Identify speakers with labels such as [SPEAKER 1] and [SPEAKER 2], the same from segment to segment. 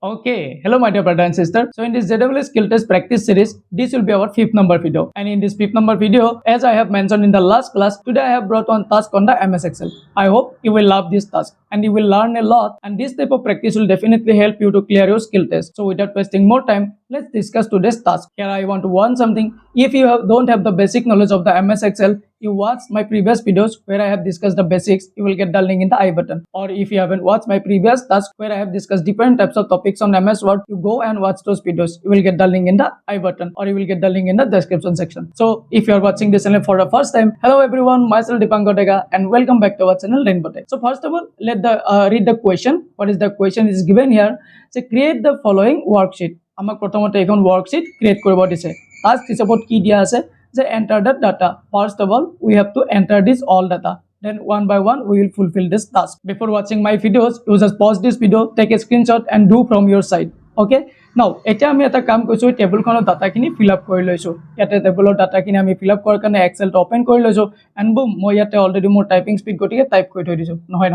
[SPEAKER 1] Okay, hello my dear brother and sister. So in this JAA skill test practice series, this will be our fifth number video. And in this fifth number video, as I have mentioned in the last class, today I have brought one task on the MS Excel. I hope you will love this task and you will learn a lot. And this type of practice will definitely help you to clear your skill test. So without wasting more time, let's discuss today's task. Here I want to warn something. If you don't have the basic knowledge of the MS Excel, you watch my previous videos where I have discussed the basics, you will get the link in the I button. Or if you haven't watched my previous task where I have discussed different types of topics on MS Word, you go and watch those videos. You will get the link in the I button or you will get the link in the description section. So if you are watching this channel for the first time, hello everyone, myself Dipankar Dega and welcome back to our channel Rainbow Tech. So first of all, let the read the question. What is the question is given here? So create the following worksheet. আমাক প্ৰথমতে এখন worksheet create কৰিব দিছে। task হিচাপত কি দিয়া আছে যে enter the data. First of all, we have to enter this all data. Then one by one, we will fulfill this task. Before watching my videos, you just pause this video, take a screenshot and do from your side. Okay? Now, এতিয়া আমি এটা কাম কৰিছো টেবুলখনৰ ডাটাখিনি fill up কৰি লৈছো। ইয়াতে টেবুলৰ ডাটাখিনি আমি ফিল আপ কৰাৰ কাৰণে এক্সেলটো ওপেন কৰি লৈছো এণ্ড বুম মই ইয়াতে অলৰেডি মোৰ টাইপিং স্পীড গতিকে টাইপ কৰি থৈ দিছো। নহয়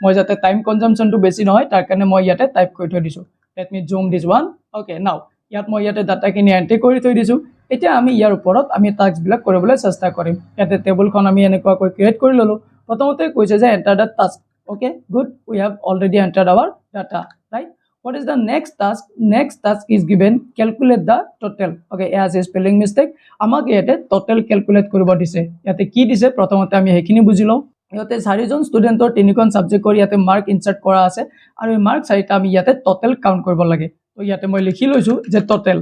[SPEAKER 1] মই যাতে টাইম কনজাম্পশনটো বেছি নহয় তাৰ কাৰণে মই ইয়াতে টাইপ কৰি থৈ দিছো। Let me zoom this one. Okay, now ইয়াত মই ইয়াতে ডাটাখিনি এন্ট্ৰি কৰি থৈ দিছো। এতিয়া আমি ইয়াৰ ওপৰত আমি টাস্কবিলাক কৰিবলৈ চেষ্টা কৰিম। ইয়াতে টেবুলখন আমি এনেকুৱাকৈ ক্ৰিয়েট কৰি ললো। প্ৰথমতে কৈছে যে enter the task. Okay, good. We have already entered our data, right? What is the next task? Next task is given calculate the total. Okay, as a spelling mistake, আমাক ইয়াতে total calculate কৰিব দিছে। ইয়াতে কি দিছে প্ৰথমতে আমি হেখিনি বুজি লওঁ। ইয়াতে চাৰিজন ষ্টুডেন্টৰ তিনিখন সাবজেক্ট কৰি ইয়াতে মাৰ্ক ইনসাৰ্ট কৰা আছে আৰু এই মাৰ্ক চাৰিটা আমি ইয়াতে total কাউন্ট কৰিব লাগে। তো ইয়াতে মই লিখি লৈছো যে total.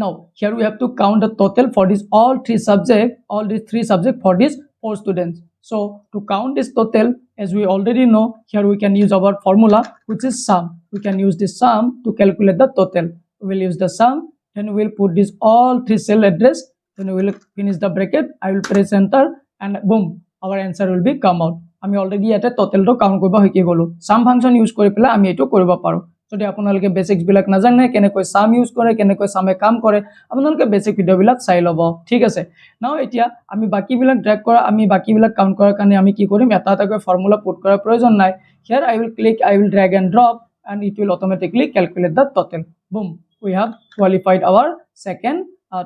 [SPEAKER 1] Now here we have to count the total for these all these three subjects for these 4 students. So to count this total, as we already know, here we can use our formula which is sum. We can use this sum to calculate the total. We will use the sum, then we will put this all three cell address, then we will finish the bracket, I will press enter and boom, our answer will be come out. আমি already এটা টোটালটো count কৰিব শিকি গলো। সাম function use কৰি পেলাই আমি এটো কৰিব পাৰো। যদি আপোনালোকে বেসিক্স বিলাক নাজানে কেনেকৈ সাম ইউজ কৰে কেনেকৈ সামে কাম কৰে আপোনালোকে বেসিক ভিডিও বিলাক চাই লব। ঠিক আছে, নাও এতিয়া আমি বাকি বিলাক ড্ৰেগ কৰা আমি বাকি বিলাক কাউন্ট কৰাৰ কাৰণে আমি কি কৰিম এটা এটাকৈ ফৰ্মুলা পুট কৰাৰ প্ৰয়োজন নাই। Here I will click, I will drag and drop and it will automatically calculate the total. Boom, we have qualified our second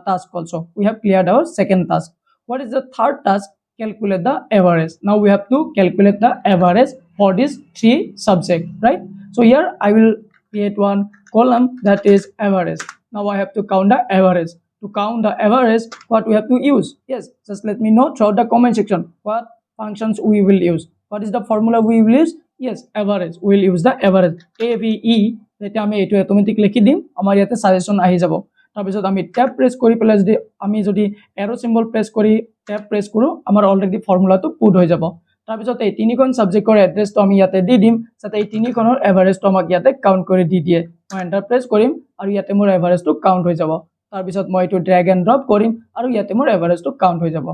[SPEAKER 1] task also. We have cleared our second task. What is the third task? Calculate the average. Now we have to calculate the average for these 3 subjects, right? So here I will create one column that is average. Now I have to count the average. To count the average, what we have to use? Yes, just let me know throughout the comment section what functions we will use. What is the formula we will use? Yes, average. We will use the average. AVE. Let me automatically লিখি দিম আমাৰ ইয়াতে suggestion আহি যাব। তাৰপিছত আমি tab press কৰি পেলাই যদি আমি যদি এৰো সিম্বল প্ৰেছ কৰি ট্যাব প্ৰেছ কৰো আমাৰ অলৰেডি ফৰ্মুলাটো পুট হৈ যাব। তাৰপিছত এই তিনিখন সাবজেক্টৰ এড্ৰেছটো আমি ইয়াতে দি দিম যাতে এই তিনিখনৰ এভাৰেজটো আমাক ইয়াতে কাউন্ট কৰি দি দিয়ে। মই এন্টাৰ প্ৰেছ কৰিম আৰু ইয়াতে মোৰ এভাৰেজটো কাউন্ট হৈ যাব। তাৰপিছত মই এটো ড্ৰেগ এণ্ড ড্ৰপ কৰিম আৰু ইয়াতে মোৰ এভাৰেজটো কাউন্ট হৈ যাব।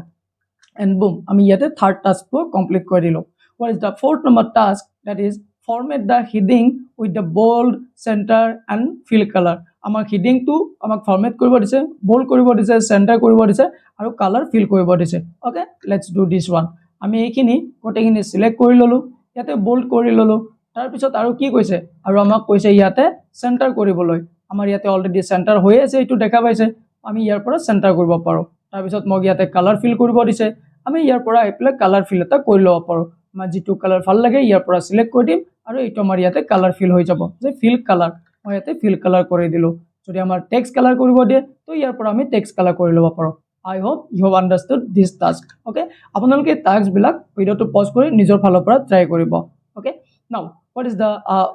[SPEAKER 1] এণ্ড বুম আমি ইয়াতে থাৰ্ড টাস্কটো কমপ্লিট কৰি দিলো। What is the fourth number task? That is format the heading with the bold, center and fill color. আমাক হেডিংটো আমাক ফরম্যাট কৰিব দিছে, বোল্ড কৰিব দিছে, সেন্টাৰ কৰিব দিছে আৰু কালাৰ ফিল কৰিব দিছে। ওকে, লেটস ডু দিস ওয়ান। আমি এইখিনি গোটেইখিনি সিলেক্ট কৰি ললো, ইয়াতে বোল্ড কৰি ললো। তাৰ পিছত আৰু কি কৈছে আৰু আমাক কৈছে ইয়াতে সেন্টাৰ কৰিবলৈ। আমাৰ ইয়াতে অলৰেডি সেন্টাৰ হৈ আছে এটো দেখা পাইছে। আমি ইয়াৰ পৰা সেন্টাৰ কৰিব পাৰো। তাৰ পিছত মোক ইয়াতে কালাৰ ফিল কৰিব দিছে। আমি ইয়াৰ পৰা এপ্লাই কালাৰ ফিল এটা কৰি লব পাৰো। আমাৰ যেটো কালাৰ ভাল লাগে ইয়াৰ পৰা সিলেক্ট কৰি দিম আৰু এইটো আমাৰ ইয়াতে কালাৰ ফিল হৈ যাব যে ফিল কালাৰ। মই ইয়াতে ফিল কালাৰ কৰি দিলো। যদি আমাৰ টেক্সট কালাৰ কৰিব দিয়ে তো ইয়াৰ পৰা আমি টেক্সট কালাৰ কৰি লব পাৰো। I hope you have understood this task. Okay, আপোনালোকে টাস্ক বিলাক ভিডিওটো পজ কৰি নিজৰ ফালৰ পৰা ট্ৰাই কৰিব। Okay, now what is the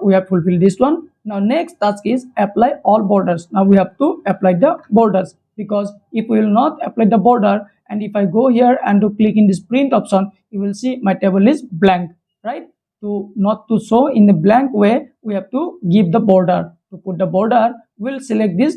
[SPEAKER 1] we have fulfilled this one. Now next task is apply all borders. Now we have to apply the borders because if we will not apply the border and if I go here and to click in this print option, you will see my table is blank, right? To not to show in the blank way, we have to give the border. To put the border, we'll select this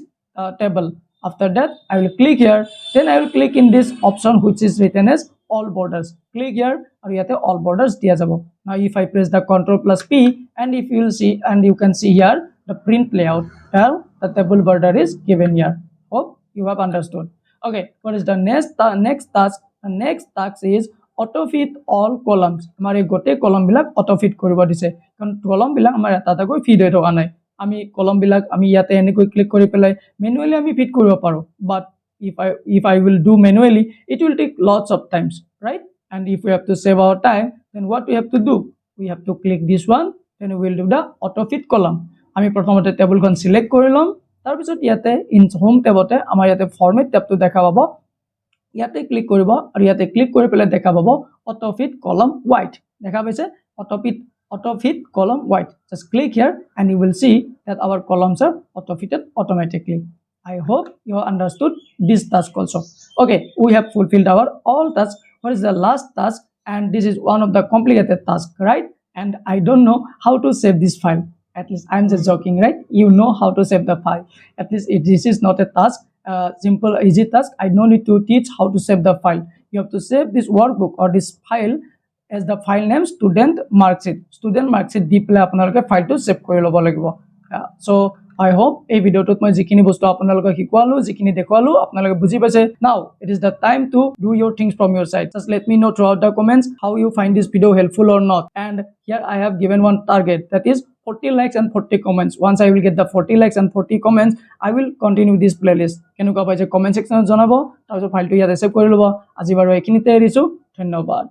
[SPEAKER 1] table. After that, I will click here. Then I will click in this option which is written as all borders. Click here, and yate all borders diya jabo. Now, if I press the Ctrl plus P, and if you will see, and you can see here the print layout. Now, the table border is given here. Hope you have understood. Okay, what is the next task? The next task is autofit all কলামছ আমাৰ এই গোটেই কলমবিলাক autofit কৰিব দিছে কাৰণ কলমবিলাক আমাৰ এটা এটাকৈ fit হৈ থকা নাই আমি কলমবিলাক আমি ইয়াতে এনেকৈ ক্লিক কৰি পেলাই মেনুৱেলি আমি ফিট কৰিব পাৰোঁ but if I will do manually it will take lots of times, right? And if we have to save our time then what we have to do, we have to click this one, then we will do the auto fit column. আমি প্ৰথমতে টেবুলখন select কৰি লম তাৰ পিছত ইয়াতে in home টেবতে আমাৰ ইয়াতে ফৰমেট টেবটো দেখা পাব ইয়াতে ক্লিক কৰিব আৰু ইয়াতে ক্লিক কৰি পেলাই দেখা পাব auto fit column white দেখা পাইছে auto fit column white. Just click here and you will see that our columns are auto fitted automatically. I hope you have understood this task also. Okay, we have fulfilled our all tasks. What is the last task? And this is one of the complicated tasks, right? And I don't know how to save this file. At least I'm just joking, right? You know how to save the file. At least this is not a task, simple, easy task. I don't need to teach how to save the file. You have to save this workbook or this file as the file name student marksheet. Student marksheet di pele apnaloke file to save kori lobo lagibo. So I hope এই ভিডিওটোত মই যিখিনি বস্তু আপোনালোকক শিকোৱালো যিখিনি দেখুৱালো আপোনালোকে বুজি পাইছে now it is the time to do your things from your side. Just let me know throughout the comments how you find this video helpful or not. And here I have given one target, that is 40 likes and 40 comments. Once I will get the 40 likes and 40 comments I will continue this playlist. কেনেকুৱা পাইছে comment সেকশনত জনাব তাৰপিছত ফাইলটো ইয়াতে save কৰি ল'ব আজি বাৰু এইখিনিতে এৰিছো ধন্যবাদ।